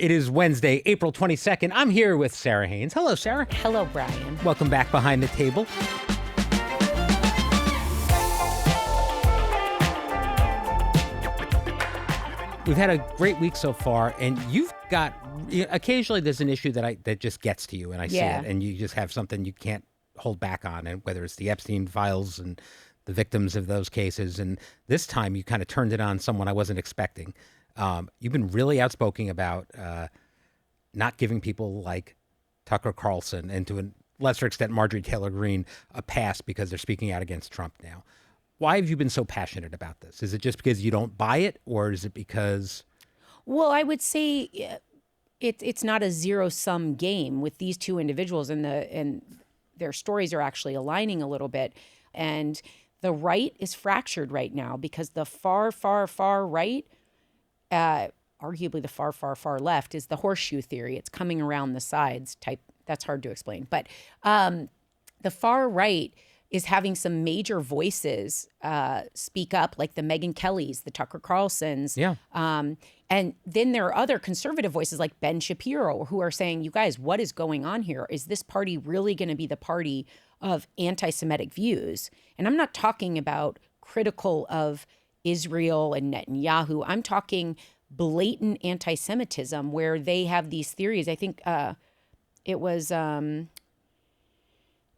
It is Wednesday, April 22nd. I'm here with Sara Haines. Hello, Sara. Hello, Brian. Welcome back behind the table. We've had a great week so far, and you've got occasionally there's an issue that just gets to you, and I see it, and you just have something you can't hold back on, and whether it's the Epstein files and the victims of those cases, and this time you kind of turned it on someone I wasn't expecting. You've been really outspoken about not giving people like Tucker Carlson and to a lesser extent Marjorie Taylor Greene a pass because they're speaking out against Trump now. Why have you been so passionate about this? Is it just because you don't buy it, or is it because... Well, I would say it's not a zero-sum game with these two individuals, and their stories are actually aligning a little bit. And the right is fractured right now because the far, far, far right, arguably the far, far, far left, is the horseshoe theory. It's coming around the sides type. That's hard to explain. But the far right is having some major voices speak up, like the Megyn Kellys, the Tucker Carlsons. Yeah. And then there are other conservative voices like Ben Shapiro who are saying, you guys, what is going on here? Is this party really going to be the party of anti-Semitic views? And I'm not talking about critical of Israel and Netanyahu. I'm talking blatant anti-Semitism where they have these theories. I think it was...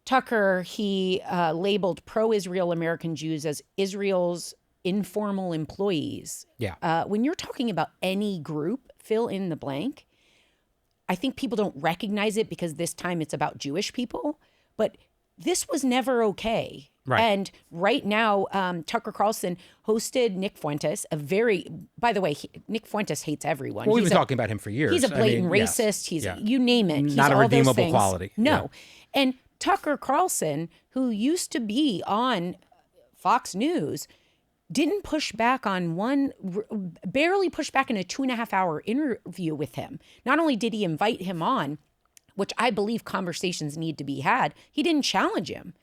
Tucker, he labeled pro-Israel American Jews as Israel's informal employees. Yeah. When you're talking about any group, fill in the blank, I think people don't recognize it because this time it's about Jewish people, but this was never okay. Right. And right now, Tucker Carlson hosted Nick Fuentes, by the way, Nick Fuentes hates everyone. Well, we've been talking about him for years. He's a blatant racist. He's you name it. He's not a all redeemable those things. quality. No. Yeah. And Tucker Carlson, who used to be on Fox News, didn't push back on barely pushed back in a 2.5-hour interview with him. Not only did he invite him on, which I believe conversations need to be had, he didn't challenge him.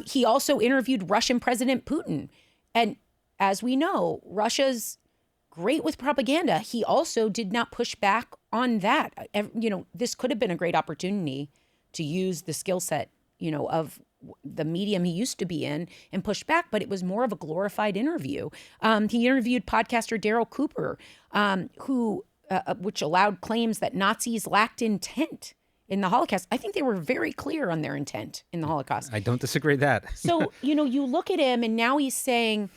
He also interviewed Russian President Putin. And as we know, Russia's great with propaganda. He also did not push back on that. This could have been a great opportunity to use the skill set of the medium he used to be in and push back, but it was more of a glorified interview. He interviewed podcaster Daryl Cooper, which allowed claims that Nazis lacked intent in the Holocaust. I think they were very clear on their intent in the Holocaust. I don't disagree with that. So, you look at him and now he's saying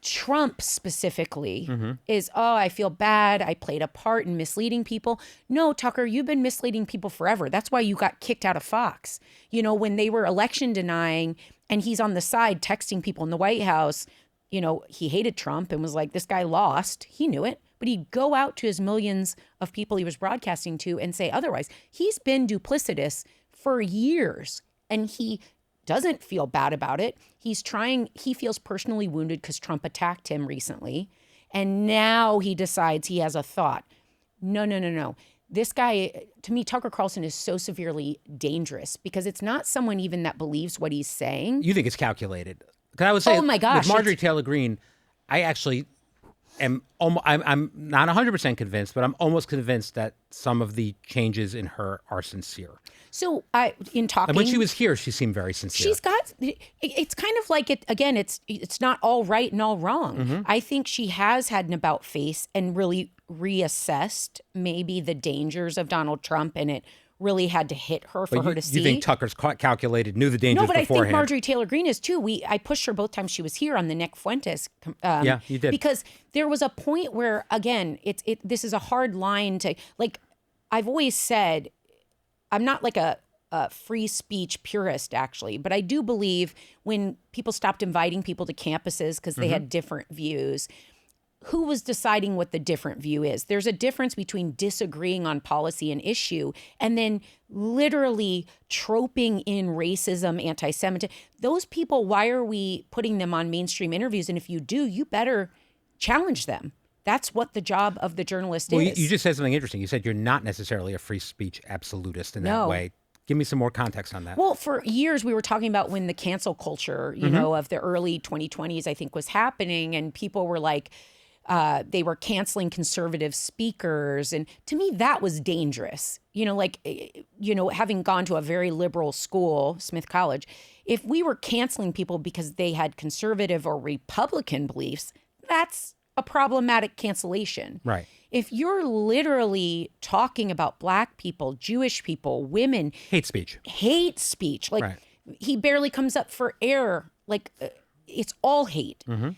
Trump specifically is, I feel bad. I played a part in misleading people. No, Tucker, you've been misleading people forever. That's why you got kicked out of Fox. When they were election denying and he's on the side texting people in the White House, he hated Trump and was like, this guy lost. He knew it. But he'd go out to his millions of people he was broadcasting to and say otherwise. He's been duplicitous for years, and he doesn't feel bad about it. He feels personally wounded because Trump attacked him recently. And now he decides he has a thought. No. This guy, to me, Tucker Carlson is so severely dangerous because it's not someone even that believes what he's saying. You think it's calculated? Because I would say, oh my gosh, with Marjorie Taylor Greene, I actually am. I'm not 100% convinced, but I'm almost convinced that some of the changes in her are sincere. So in talking, and when she was here, she seemed very sincere. She's got. It's kind of like it again. It's not all right and all wrong. I think she has had an about face and really reassessed maybe the dangers of Donald Trump, and it really had to hit her for her to see. You think Tucker's calculated, knew the dangers beforehand? No, but I think Marjorie Taylor Greene is too. I pushed her both times she was here on the Nick Fuentes. Yeah, you did. Because there was a point where, again, this is a hard line to, like, I've always said, I'm not like a free speech purist, actually, but I do believe when people stopped inviting people to campuses because they had different views, who was deciding what the different view is? There's a difference between disagreeing on policy and issue and then literally troping in racism, anti-Semitism. Those people, why are we putting them on mainstream interviews? And if you do, you better challenge them. That's what the job of the journalist is. You just said something interesting. You said you're not necessarily a free speech absolutist in that way. Give me some more context on that. Well, for years, we were talking about when the cancel culture, of the early 2020s, I think, was happening. And people were like, They were canceling conservative speakers. And to me, that was dangerous. Having gone to a very liberal school, Smith College, if we were canceling people because they had conservative or Republican beliefs, that's a problematic cancellation. Right. If you're literally talking about Black people, Jewish people, women. Hate speech. Like, right. He barely comes up for air. Like, it's all hate. Mm-hmm.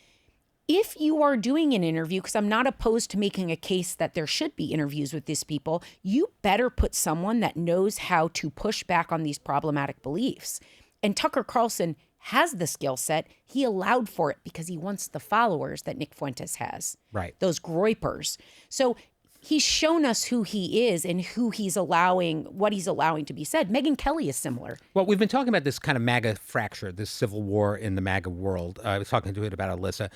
If you are doing an interview, because I'm not opposed to making a case that there should be interviews with these people, you better put someone that knows how to push back on these problematic beliefs. And Tucker Carlson has the skill set. He allowed for it because he wants the followers that Nick Fuentes has. Right. Those groypers. So he's shown us who he is and what he's allowing to be said. Megyn Kelly is similar. Well, we've been talking about this kind of MAGA fracture, this civil war in the MAGA world. I was talking to it about Alyssa.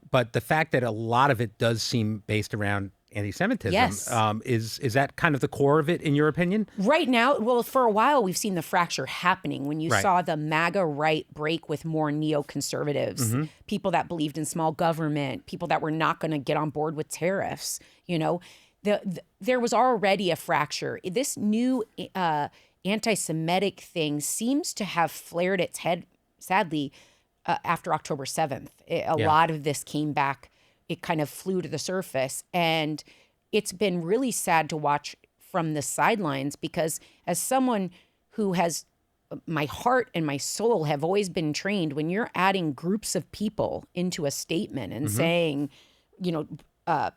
But the fact that a lot of it does seem based around anti-Semitism, yes. Is that kind of the core of it, in your opinion? Right now, well, for a while, we've seen the fracture happening when you saw the MAGA right break with more neoconservatives, mm-hmm. people that believed in small government, people that were not going to get on board with tariffs. There was already a fracture. This new anti-Semitic thing seems to have flared its head, sadly, after October 7th. A lot of this came back. It kind of flew to the surface. And it's been really sad to watch from the sidelines because as someone who has my heart and my soul have always been trained, when you're adding groups of people into a statement and mm-hmm. saying,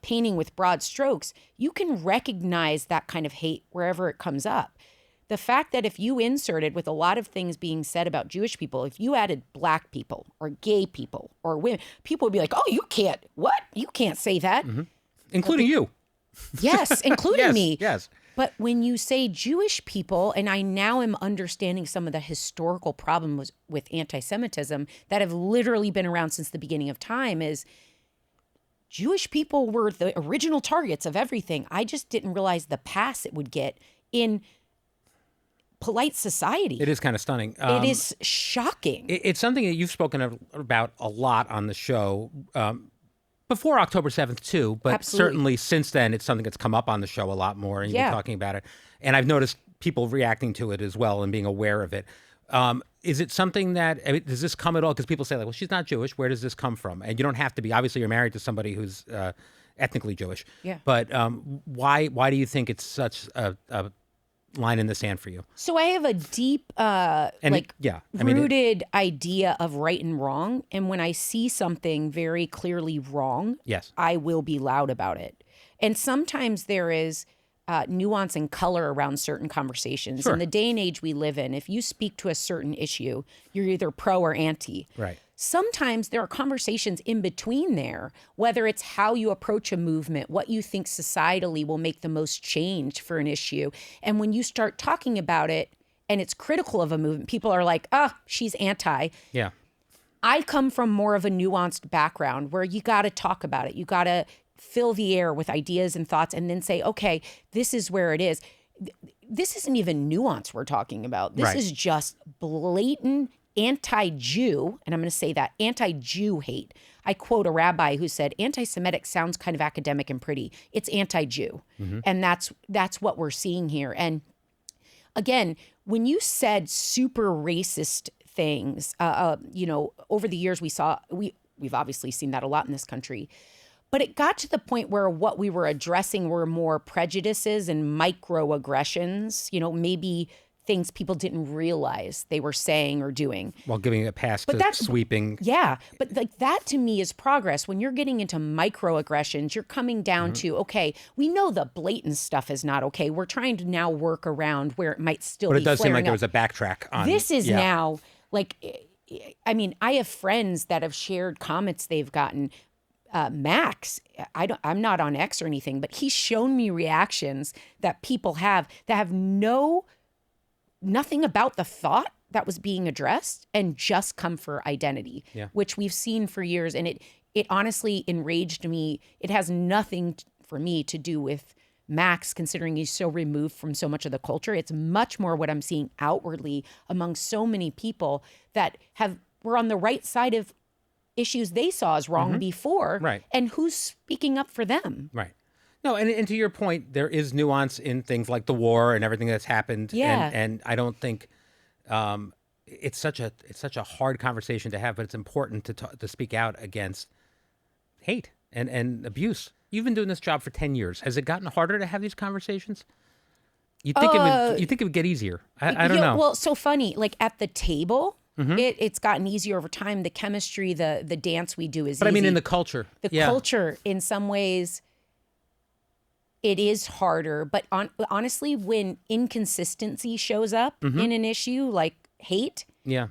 painting with broad strokes, you can recognize that kind of hate wherever it comes up. The fact that if you inserted, with a lot of things being said about Jewish people, if you added Black people or gay people or women, people would be like, oh, you can't say that. Mm-hmm. Including you. Yes, including me. Yes. But when you say Jewish people, and I now am understanding some of the historical problems with anti-Semitism that have literally been around since the beginning of time, is Jewish people were the original targets of everything. I just didn't realize the pass it would get in polite society. It is kind of stunning. It is shocking. It's something that you've spoken about a lot on the show before October 7th, too. But Absolutely. Certainly since then, it's something that's come up on the show a lot more. And you've been talking about it. And I've noticed people reacting to it as well and being aware of it. Is it something that, does this come at all? Because people say, like, well, she's not Jewish. Where does this come from? And you don't have to be. Obviously, you're married to somebody who's ethnically Jewish. Yeah. But why do you think it's such a line in the sand for you? So I have a deep, rooted idea of right and wrong. And when I see something very clearly wrong, yes, I will be loud about it. And sometimes there is nuance and color around certain conversations. Sure. In the day and age we live in, if you speak to a certain issue, you're either pro or anti. Right. Sometimes there are conversations in between there, whether it's how you approach a movement, what you think societally will make the most change for an issue. And when you start talking about it and it's critical of a movement, people are like, she's anti. Yeah. I come from more of a nuanced background where you got to talk about it. You got to fill the air with ideas and thoughts and then say, okay, this is where it is. This isn't even nuance we're talking about. This is just blatant anti-Jew, and I'm going to say that, anti-Jew hate. I quote a rabbi who said, anti-Semitic sounds kind of academic and pretty. It's anti-Jew. Mm-hmm. And that's what we're seeing here. And again, when you said super racist things, over the years we've obviously seen that a lot in this country. But it got to the point where what we were addressing were more prejudices and microaggressions, maybe things people didn't realize they were saying or doing. While giving a pass to sweeping. Yeah, but like that to me is progress. When you're getting into microaggressions, you're coming down mm-hmm. to, okay, we know the blatant stuff is not okay. We're trying to now work around where it might still be But it does seem like up. there was a backtrack on this is now, like, I mean, I have friends that have shared comments they've gotten. Max, I'm not on X or anything, but he's shown me reactions that people have that have nothing about the thought that was being addressed and just come for identity, which we've seen for years. And it honestly enraged me. It has nothing for me to do with Max, considering he's so removed from so much of the culture. It's much more what I'm seeing outwardly among so many people that were on the right side of issues they saw as wrong before. Right. And who's speaking up for them? Right. No, and to your point, there is nuance in things like the war and everything that's happened. Yeah. And I don't think it's such a hard conversation to have, but it's important to speak out against hate and abuse. You've been doing this job for 10 years. Has it gotten harder to have these conversations? You think it would get easier? I don't know. Well, so funny. Like at the table, it's gotten easier over time. The chemistry, the dance we do is But easy. I mean, in the culture. The culture, in some ways, it is harder. But honestly, when inconsistency shows up in an issue like hate,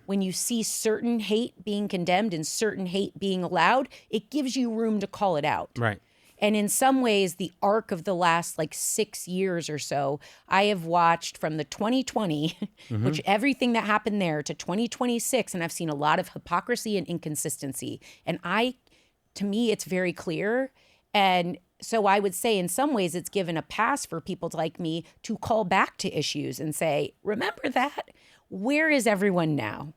when you see certain hate being condemned and certain hate being allowed, it gives you room to call it out. Right. And in some ways, the arc of the last 6 years or so, I have watched from the 2020, which everything that happened there, to 2026, and I've seen a lot of hypocrisy and inconsistency. And to me, it's very clear. And so I would say in some ways, it's given a pass for people like me to call back to issues and say, remember that? Where is everyone now?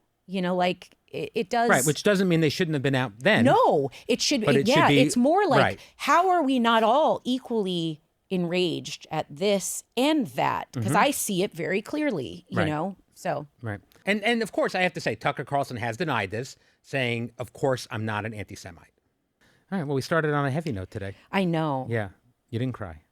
It does. Right, which doesn't mean they shouldn't have been out then. No, it should. But it should be, it's more like, right. How are we not all equally enraged at this and that? Because I see it very clearly, you know? So. Right. And of course, I have to say, Tucker Carlson has denied this, saying, of course, I'm not an anti-Semite. All right, well, we started on a heavy note today. I know. Yeah, you didn't cry.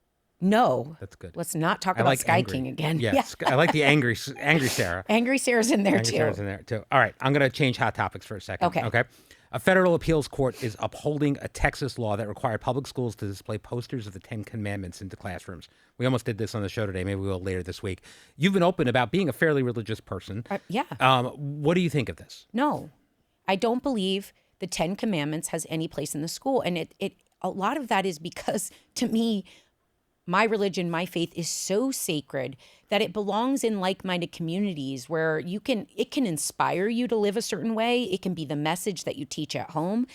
No. That's good. Let's not talk about Sky King again. Yes, I like the angry Sarah. Angry Sarah's in there Angry too. Sarah's in there too. All right, I'm going to change hot topics for a second. Okay. A federal appeals court is upholding a Texas law that required public schools to display posters of the 10 Commandments into classrooms. We almost did this on the show today. Maybe we will later this week. You've been open about being a fairly religious person. Yeah. What do you think of this? No, I don't believe the 10 Commandments has any place in the school. And a lot of that is because, to me, my religion, my faith is so sacred that it belongs in like-minded communities where it can inspire you to live a certain way. It can be the message that you teach at home.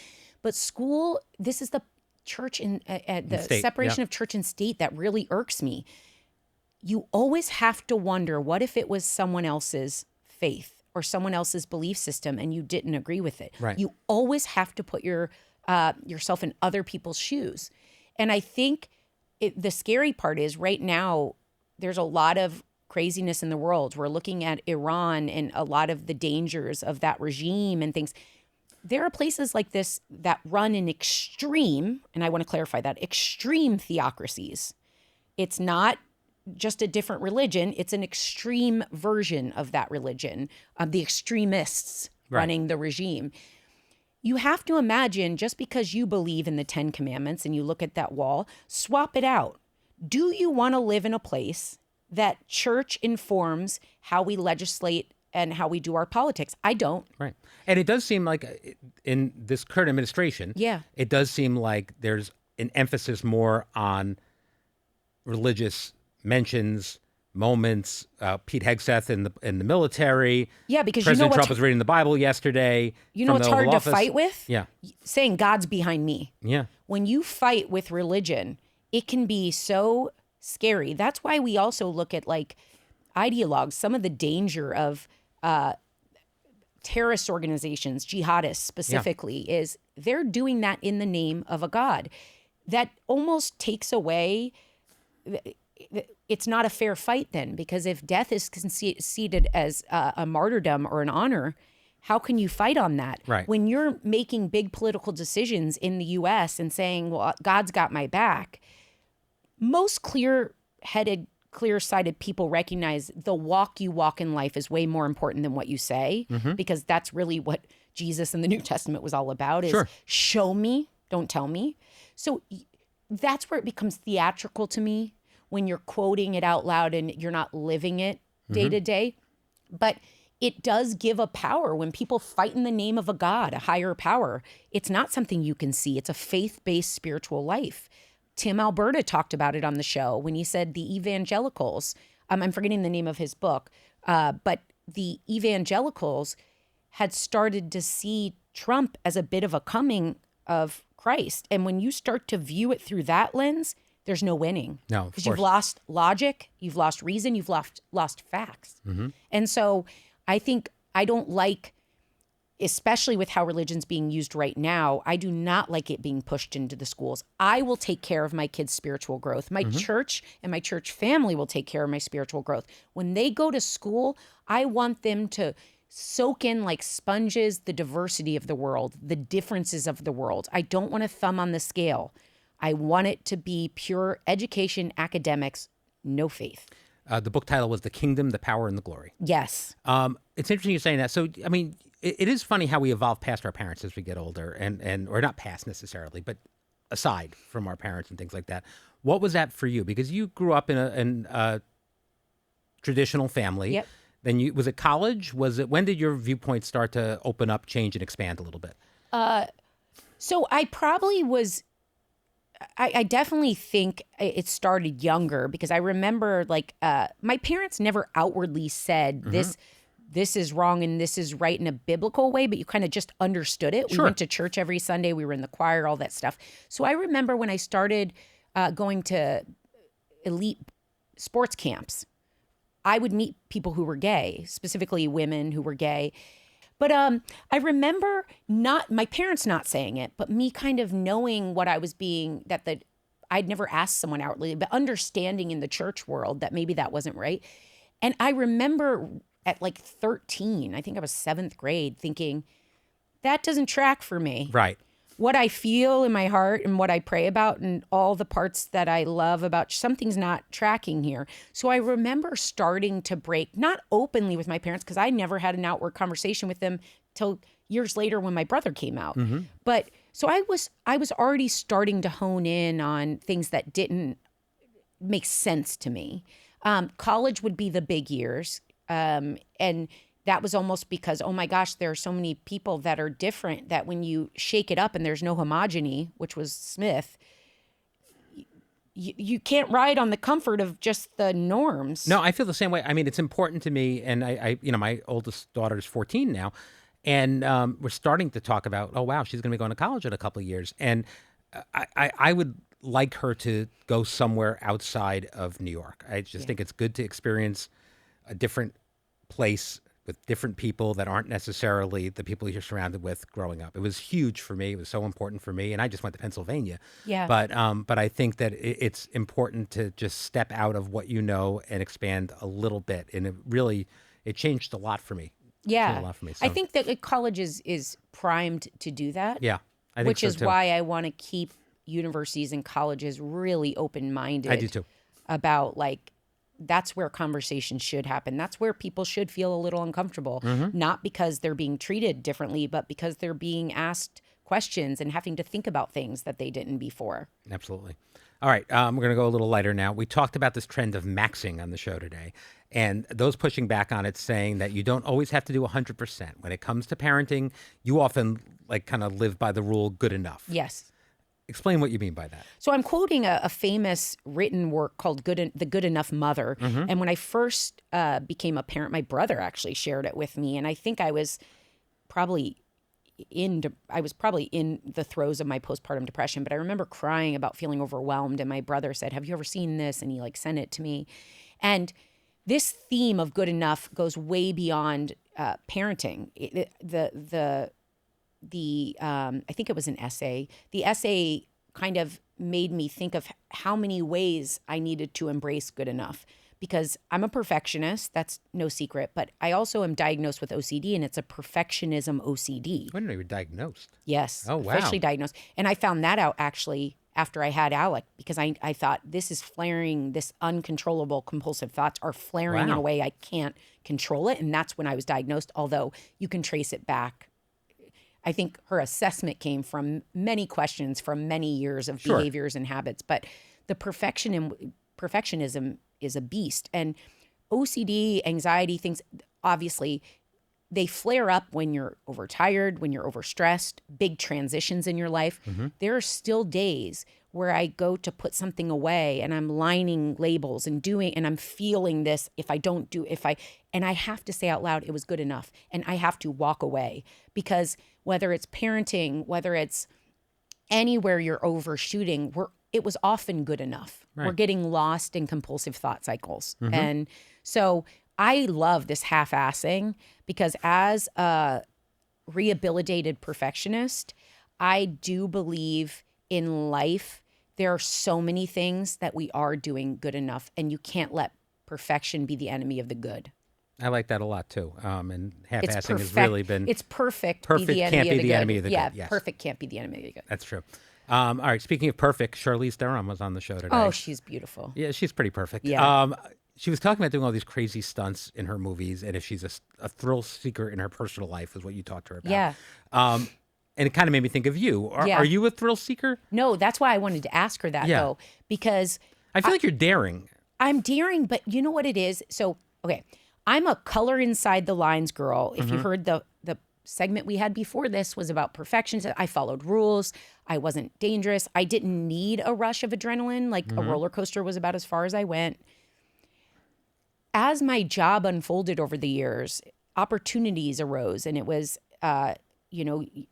But school, this is the church the state, separation of church and state that really irks me. You always have to wonder, what if it was someone else's faith or someone else's belief system and you didn't agree with it? Right. You always have to put yourself in other people's shoes. And I think the scary part is right now, there's a lot of craziness in the world. We're looking at Iran and a lot of the dangers of that regime and things. There are places like this that run in extreme, and I want to clarify that, extreme theocracies. It's not just a different religion. It's an extreme version of that religion, the extremists running the regime. You have to imagine, just because you believe in the 10 Commandments and you look at that wall, swap it out. Do you want to live in a place that church informs how we legislate and how we do our politics? I don't. Right. And it does seem like in this current administration, it does seem like there's an emphasis more on religious mentions, moments, Pete Hegseth in the military. Yeah, because President Trump was reading the Bible yesterday. You know what's hard to fight with? Yeah. Saying God's behind me. Yeah. When you fight with religion, it can be so scary. That's why we also look at ideologues, some of the danger of terrorist organizations, jihadists specifically, is they're doing that in the name of a God. That almost takes away... It's not a fair fight then, because if death is conceded as a martyrdom or an honor, how can you fight on that? Right. When you're making big political decisions in the U.S. and saying, well, God's got my back, most clear-headed, clear-sighted people recognize the walk you walk in life is way more important than what you say, because that's really what Jesus in the New Testament was all about, is show me, don't tell me. So that's where it becomes theatrical to me, when you're quoting it out loud and you're not living it day to day. But it does give a power when people fight in the name of a God, a higher power. It's not something you can see. It's a faith-based spiritual life. Tim Alberta talked about it on the show when he said the evangelicals, I'm forgetting the name of his book, but the evangelicals had started to see Trump as a bit of a coming of Christ. And when you start to view it through that lens, there's no winning. No, because you've lost logic, you've lost reason, you've lost facts. And so I think I don't like especially with how religion's being used right now, I do not like it being pushed into the schools. I will take care of my kids' spiritual growth. My church and my church family will take care of my spiritual growth. When they go to school, I want them to soak in like sponges the diversity of the world, the differences of the world. I don't want a thumb on the scale. I want it to be pure education, academics, no faith. The book title was The Kingdom, the Power, and the Glory. Yes. It's interesting you're saying that. So, I mean, it is funny how we evolve past our parents as we get older, and or not past necessarily, but aside from our parents and things like that. What was that for you? Because you grew up in a traditional family. Yep. Then was it college? When did your viewpoints start to open up, change, and expand a little bit? So I probably was. I definitely think it started younger because I remember my parents never outwardly said this is wrong and this is right in a biblical way, but you kind of just understood it. Sure. We went to church every Sunday. We were in the choir, all that stuff. So I remember when I started going to elite sports camps, I would meet people who were gay, specifically women who were gay. But I remember my parents not saying it, but me kind of knowing what I was being, I'd never asked someone outwardly, but understanding in the church world that maybe that wasn't right. And I remember at like 13, I think I was 7th grade, thinking, that doesn't track for me. Right. What I feel in my heart and what I pray about and all the parts that I love about, something's not tracking here. So I remember starting to break, not openly with my parents, because I never had an outward conversation with them till years later when my brother came out. But so I was already starting to hone in on things that didn't make sense to me. College would be the big years. And that was almost because, oh my gosh, there are so many people that are different that when you shake it up and there's no homogeny, which was Smith, you can't ride on the comfort of just the norms. No, I feel the same way. I mean, it's important to me, and I my oldest daughter is 14 now, and we're starting to talk about, oh wow, she's going to be going to college in a couple of years, and I would like her to go somewhere outside of New York. I just think it's good to experience a different place with different people that aren't necessarily the people you're surrounded with growing up. It was huge for me. It was so important for me. And I just went to Pennsylvania. Yeah. But I think that it's important to just step out of what you know and expand a little bit. And it changed a lot for me. Yeah. It changed a lot for me. So, I think that college is primed to do that. Yeah. I think which so is too. why I want to keep universities and colleges really open-minded. I do too. About that's where conversation should happen. That's where people should feel a little uncomfortable, not because they're being treated differently, but because they're being asked questions and having to think about things that they didn't before. Absolutely. All right. We're going to go a little lighter now. We talked about this trend of maxing on the show today, and those pushing back on it, saying that you don't always have to do 100%. When it comes to parenting, you often kind of live by the rule good enough. Yes. Explain what you mean by that. So I'm quoting a famous written work called The Good Enough Mother. And when I first became a parent, my brother actually shared it with me. And I think I was probably in the throes of my postpartum depression, but I remember crying about feeling overwhelmed. And my brother said, have you ever seen this? And he sent it to me. And this theme of good enough goes way beyond parenting. I think it was an essay. The essay kind of made me think of how many ways I needed to embrace good enough, because I'm a perfectionist. That's no secret. But I also am diagnosed with OCD, and it's a perfectionism OCD. I didn't know you were diagnosed. Yes. Oh, wow. Officially diagnosed. And I found that out actually after I had Alec, because I thought this is flaring, this uncontrollable compulsive thoughts are flaring in a way I can't control it. And that's when I was diagnosed, although you can trace it back. I think her assessment came from many questions from many years of behaviors and habits, but the perfectionism is a beast. And OCD, anxiety, things, obviously, they flare up when you're overtired, when you're overstressed, big transitions in your life. There are still days where I go to put something away and I'm lining labels and I'm feeling this and I have to say out loud, it was good enough. And I have to walk away, because whether it's parenting, whether it's anywhere you're overshooting, it was often good enough. Right. We're getting lost in compulsive thought cycles. And so I love this half-assing, because as a rehabilitated perfectionist. I do believe in life, there are so many things that we are doing good enough, and you can't let perfection be the enemy of the good. I like that a lot too. And half-assing has really been... It's perfect. Perfect can't be the enemy of the good. Yeah, yes. Perfect can't be the enemy of the good. That's true. All right, speaking of perfect, Charlize Theron was on the show today. Oh, she's beautiful. Yeah, she's pretty perfect. Yeah. She was talking about doing all these crazy stunts in her movies, and if she's a thrill seeker in her personal life is what you talked to her about. Yeah. And it kind of made me think of you. Are you a thrill seeker? No, that's why I wanted to ask her that, though, because... I feel like you're daring. I'm daring, but you know what it is? So, okay, I'm a color inside the lines girl. If you heard the segment we had before this was about perfection. I followed rules. I wasn't dangerous. I didn't need a rush of adrenaline. Like a roller coaster was about as far as I went. As my job unfolded over the years, opportunities arose, and it was,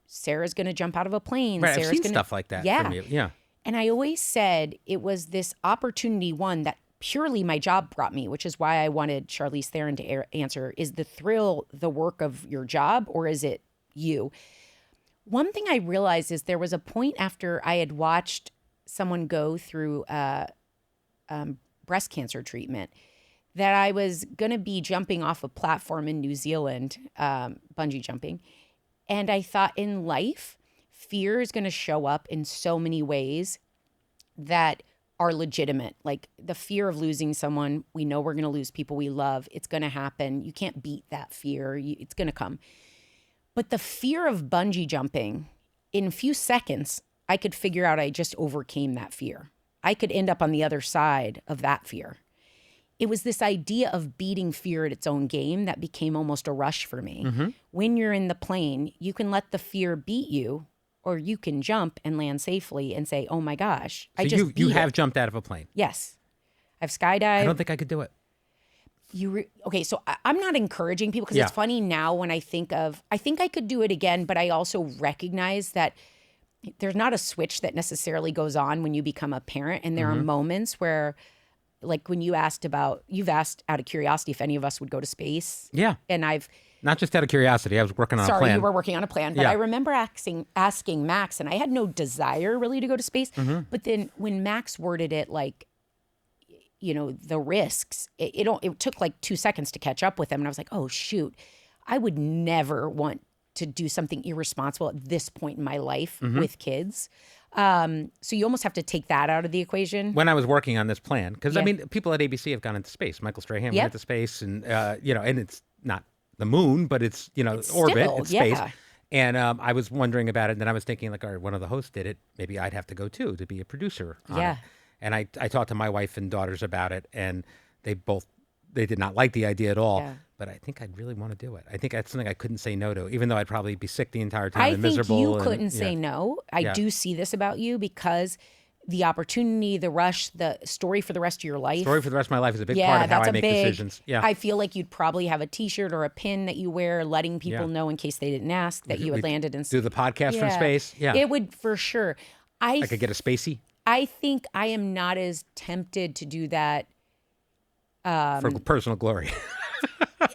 Sarah's going to jump out of a plane. Right, Sarah's I've seen stuff like that from you. Yeah. And I always said it was this opportunity, one, that purely my job brought me, which is why I wanted Charlize Theron to answer. Is the thrill the work of your job, or is it you? One thing I realized is there was a point after I had watched someone go through breast cancer treatment that I was going to be jumping off a platform in New Zealand, bungee jumping. And I thought, in life, fear is going to show up in so many ways that are legitimate. Like the fear of losing someone. We know we're going to lose people we love. It's going to happen. You can't beat that fear. It's going to come. But the fear of bungee jumping, in a few seconds, I could figure out I just overcame that fear. I could end up on the other side of that fear. It was this idea of beating fear at its own game that became almost a rush for me. When you're in the plane, you can let the fear beat you, or you can jump and land safely and say, oh my gosh, so you have jumped out of a plane? Yes. I've skydived. I don't think I could do it. Okay, so I'm not encouraging people, because it's funny now when I think I could do it again, but I also recognize that there's not a switch that necessarily goes on when you become a parent. And there are moments where, like when you've asked out of curiosity if any of us would go to space. Yeah. And I've... Not just out of curiosity. I was working on a plan. Sorry, you were working on a plan. But I remember asking Max, and I had no desire really to go to space. But then when Max worded it like, the risks, it took like 2 seconds to catch up with him. And I was like, oh, shoot, I would never want to do something irresponsible at this point in my life with kids. So you almost have to take that out of the equation. When I was working on this plan, because I mean, people at ABC have gone into space. Michael Strahan went into space, and and it's not the moon, but it's orbit, it's space. And I was wondering about it, and then I was thinking, like, all right, one of the hosts did it. Maybe I'd have to go too to be a producer on it. And I talked to my wife and daughters about it, and they did not like the idea at all. Yeah. But I think I'd really want to do it. I think that's something I couldn't say no to, even though I'd probably be sick the entire time and miserable. I think you couldn't say no. I do see this about you, because the opportunity, the rush, the story for the rest of your life. Story for the rest of my life is a big part of how I make decisions. Yeah, I feel like you'd probably have a T-shirt or a pin that you wear, letting people know in case they didn't ask that you had landed in. Do the podcast from space. Yeah, it would for sure. I could get a spacey. I think I am not as tempted to do that. For personal glory.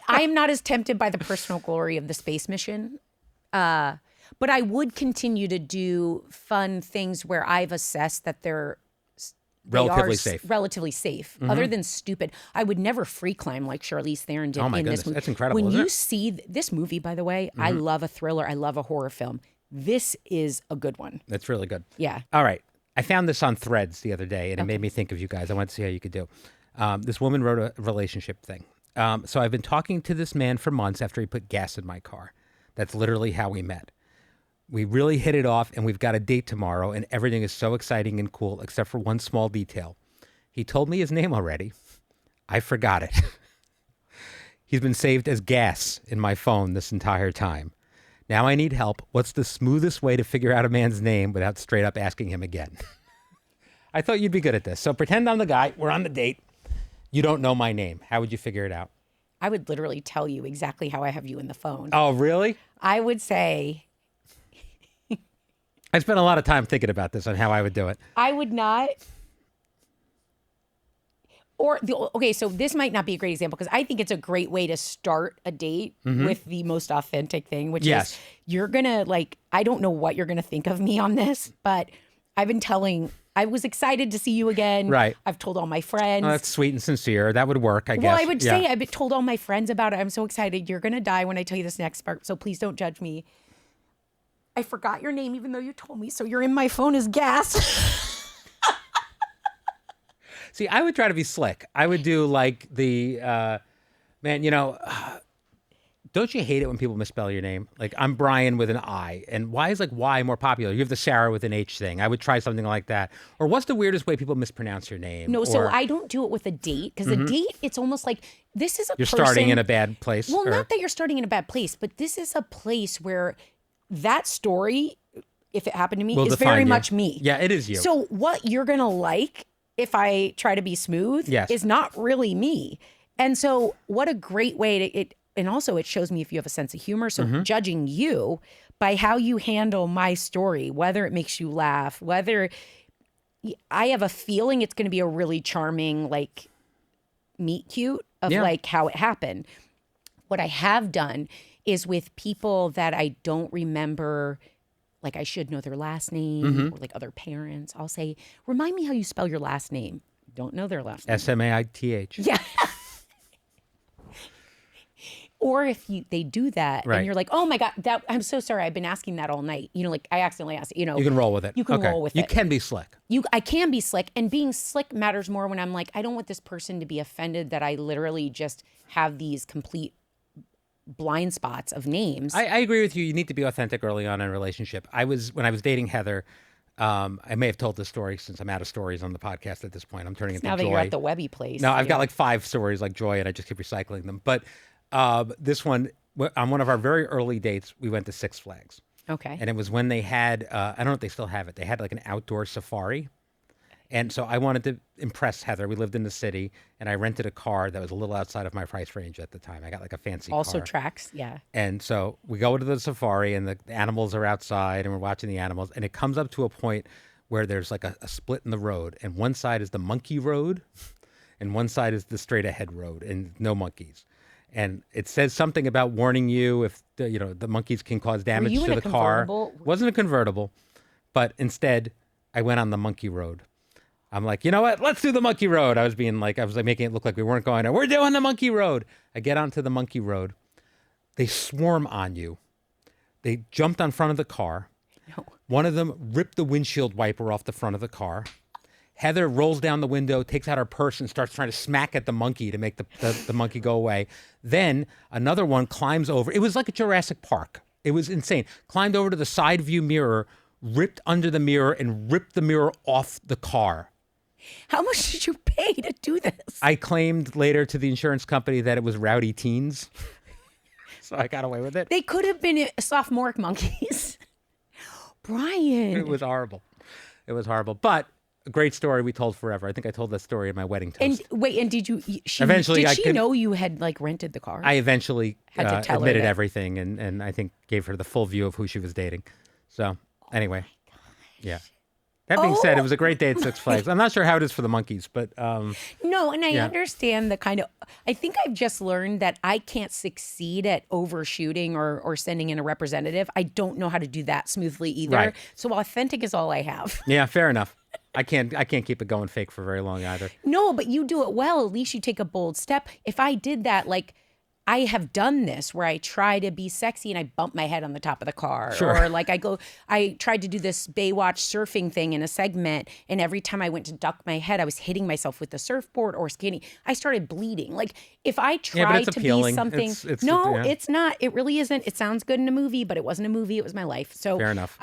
I am not as tempted by the personal glory of the space mission. But I would continue to do fun things where I've assessed that they're relatively safe. Relatively safe. Other than stupid. I would never free climb like Charlize Theron did in this movie. That's incredible. When you see this movie, by the way, I love a thriller. I love a horror film. This is a good one. That's really good. Yeah. All right. I found this on Threads the other day, and it made me think of you guys. I wanted to see how you could do. This woman wrote a relationship thing. So I've been talking to this man for months after he put gas in my car. That's literally how we met. We really hit it off, and we've got a date tomorrow, and everything is so exciting and cool, except for one small detail. He told me his name already. I forgot it. He's been saved as gas in my phone this entire time. Now I need help. What's the smoothest way to figure out a man's name without straight up asking him again? I thought you'd be good at this. So pretend I'm the guy. We're on the date. You don't know my name. How would you figure it out? I would literally tell you exactly how I have you in the phone. Oh, really? I would say... I spent a lot of time thinking about this on how I would do it. I would not... Okay, so this might not be a great example because I think it's a great way to start a date with the most authentic thing, which is you're gonna I don't know what you're gonna think of me on this, but I was excited to see you again. Right. I've told all my friends. Oh, that's sweet and sincere. That would work, I guess. Well, I would say I've told all my friends about it. I'm so excited. You're going to die when I tell you this next part, so please don't judge me. I forgot your name even though you told me, so you're in my phone as gas. See, I would try to be slick. I would do don't you hate it when people misspell your name? Like, I'm Brian with an I. And why is Y more popular? You have the Sarah with an H thing. I would try something like that. Or what's the weirdest way people mispronounce your name? No, so I don't do it with a date. Because a date, it's almost like this is a You're starting in a bad place. Well, not that you're starting in a bad place, but this is a place where that story, if it happened to me, is very much me. Yeah, it is you. So what you're going to like if I try to be smooth is not really me. And so what a great way to... And also it shows me if you have a sense of humor. So judging you by how you handle my story, whether it makes you laugh, whether I have a feeling it's going to be a really charming, meet cute of how it happened. What I have done is with people that I don't remember, I should know their last name or other parents. I'll say, remind me how you spell your last name. Don't know their last name. Smaith. Yeah. Or if they do that and you're like, oh my God, I'm so sorry. I've been asking that all night. I accidentally asked it. You can roll with it. You can roll with it. You can be slick. I can be slick. And being slick matters more when I'm like, I don't want this person to be offended that I literally just have these complete blind spots of names. I agree with you. You need to be authentic early on in a relationship. When I was dating Heather, I may have told this story since I'm out of stories on the podcast at this point. I'm turning into now Joy. Now that you're at the Webby place. No, I've got 5 stories like Joy, and I just keep recycling them. But this one, on one of our very early dates, we went to Six Flags. Okay. And it was when they had, I don't know if they still have it. They had an outdoor safari. And so I wanted to impress Heather. We lived in the city, and I rented a car that was a little outside of my price range at the time. I got a fancy car. Also tracks, yeah. And so we go to the safari, and the animals are outside, and we're watching the animals. And it comes up to a point where there's a split in the road. And one side is the monkey road, and one side is the straight ahead road, and no monkeys. And it says something about warning you if the monkeys can cause damage to the car. Wasn't a convertible, but instead I went on the monkey road. I'm like, you know what? Let's do the monkey road. I was making it look like we weren't going there. We're doing the monkey road. I get onto the monkey road. They swarm on you. They jumped on front of the car. No. One of them ripped the windshield wiper off the front of the car. Heather rolls down the window, takes out her purse, and starts trying to smack at the monkey to make the monkey go away. Then another one climbs over. It was like a Jurassic Park. It was insane. Climbed over to the side view mirror, ripped under the mirror, and ripped the mirror off the car. How much did you pay to do this? I claimed later to the insurance company that it was rowdy teens. So I got away with it. They could have been sophomoric monkeys. Brian. It was horrible. But a great story we told forever. I think I told that story in my wedding toast. And did you? Did she know you had rented the car? I eventually had to tell admitted her everything, and I think gave her the full view of who she was dating. So anyway, yeah. That being said, it was a great day at Six Flags. I'm not sure how it is for the monkeys, but no, and I understand the kind of. I think I've just learned that I can't succeed at overshooting or sending in a representative. I don't know how to do that smoothly either. Right. So authentic is all I have. Yeah, fair enough. I can't keep it going fake for very long either. No, but you do it well. At least you take a bold step. If I did that, I have done this where I try to be sexy and I bump my head on the top of the car. Sure. Or I tried to do this Baywatch surfing thing in a segment. And every time I went to duck my head, I was hitting myself with the surfboard or skating. I started bleeding. If I tried to appealing. be something. It's not. It really isn't. It sounds good in a movie, but it wasn't a movie. It was my life. So fair enough.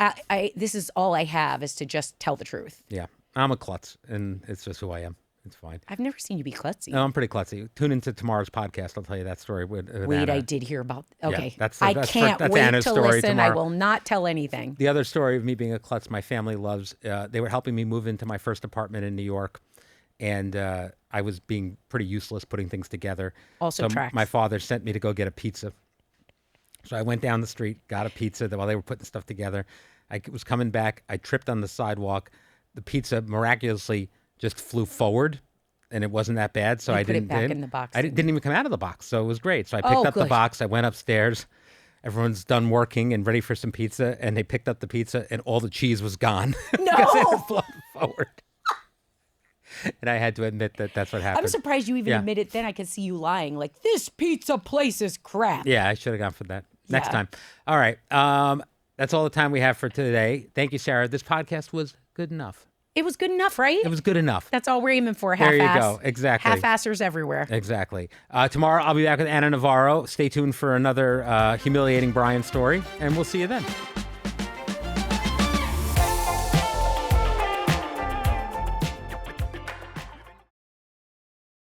This is all I have is to just tell the truth. Yeah. I'm a klutz, and it's just who I am. It's fine. I've never seen you be klutzy. No, I'm pretty klutzy. Tune into tomorrow's podcast. I'll tell you that story with Wait, Anna. I did hear about. Okay, yeah, I can't wait Anna's to story listen. tomorrow. I will not tell anything. The other story of me being a klutz, my family loves. They were helping me move into my first apartment in New York, and I was being pretty useless putting things together. Also, so my father sent me to go get a pizza. So I went down the street, got a pizza while they were putting stuff together. I was coming back. I tripped on the sidewalk. The pizza miraculously just flew forward and it wasn't that bad. So You I put didn't it back in the box. I didn't even come out of the box. So it was great. So I picked up the good. box. I went upstairs. Everyone's done working and ready for some pizza, and they picked up the pizza, and all the cheese was gone. No. Because it had flown forward. And I had to admit that that's what happened. I'm surprised you even admitted then. I could see you lying. Like, this pizza place is crap. Yeah, I should have gone for that next Yeah. time. All right. That's all the time we have for today. Thank you, Sarah. This podcast was good enough. It was good enough, right? It was good enough. That's all we're aiming for. There Half-ass. you go. Exactly. Half-assers everywhere. Exactly. Tomorrow I'll be back with Anna Navarro. Stay tuned for another humiliating Brian story, and we'll see you then.